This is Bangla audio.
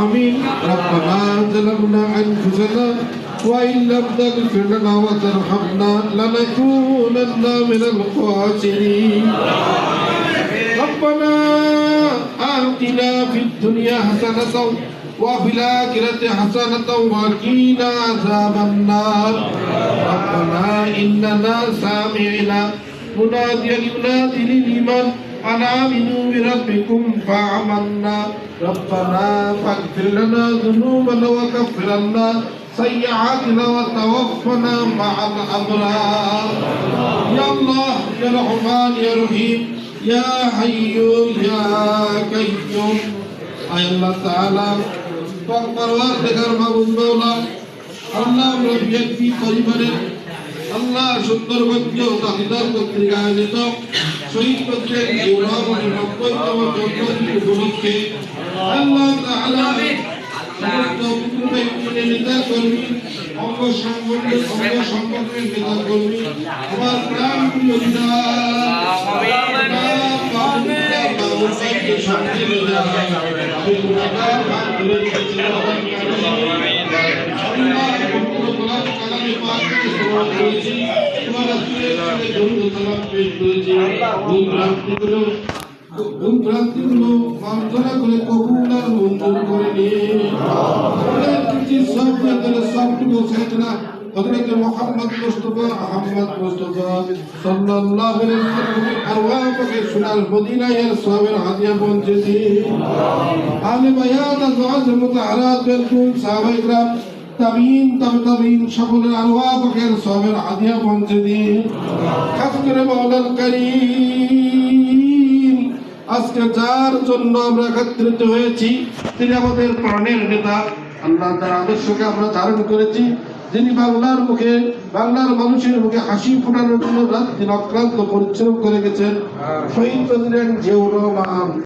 آمين. ربنا ظلمنا أنفسنا وإن لم تغفر لنا وترحمنا لنكونن من الخاسرين. ربنا آتنا في الدنيا حسنة وفي الآخرة حسنة وقنا عذاب النار. ربنا إننا سمعنا مناديا ينادي للإيمان أن آمنوا بربكم فآمنا. ربنا فاغفر لنا ذنوبنا وكفر عنا سيئاتنا وتوفنا مع الأبرار. يا الله يا رحمن يا رحيم يا حي يا قيوم. আয় আল্লাহ তাআলা পরওয়ারদিগার মাবুদ মাওলা আল্লাহ আমরা বিএনপি পরিবারের আল্লাহ সুন্দরগঞ্জ দাবিদার কর্তৃক আয়োজিত শহীদ পত্রের গৌরবময় ৯০তম জন্মদিন উপলক্ষে আল্লাহ তাআলা সমস্ত মুসলিমের নেতা কর্মী অঙ্গ সংগঠনের নেতা কর্মী আমার প্রাণ প্রিয় ভ্রান্তিগুলো মার্জনা করে কবুল আর মঞ্জুর করে নিয়ে সবটুকু সেজনা হযরত মুহাম্মদ মুস্তাফা আহমদ মুস্তাফা সাল্লাল্লাহু আলাইহি ওয়াসাল্লাম আরওয়াহকে সুনাল মদিনার সওয়াবের হাদিয়া পৌঁছে দিন। আলে বায়াত আজওয়াজ মুতাহারাত বিলকুল সাহাবায়ে کرام তাবিঈন সকলের আরওয়াহকে সওয়াবের হাদিয়া পৌঁছে দিন। খাস করে মাওলানা কারীম আজকে যার জন্য আমরা একত্রিত হয়েছি তিনি আমাদের প্রাণের নেতা। আল্লাহ তার আদর্শকে আমরা ধারণ করেছি। যিনি বাংলার মানুষের মুখে হাসি ফোটানোর জন্য রাত দিন অক্লান্ত পরিশ্রম করে গেছেন শহীদ প্রেসিডেন্ট জিয়াউর রহমান।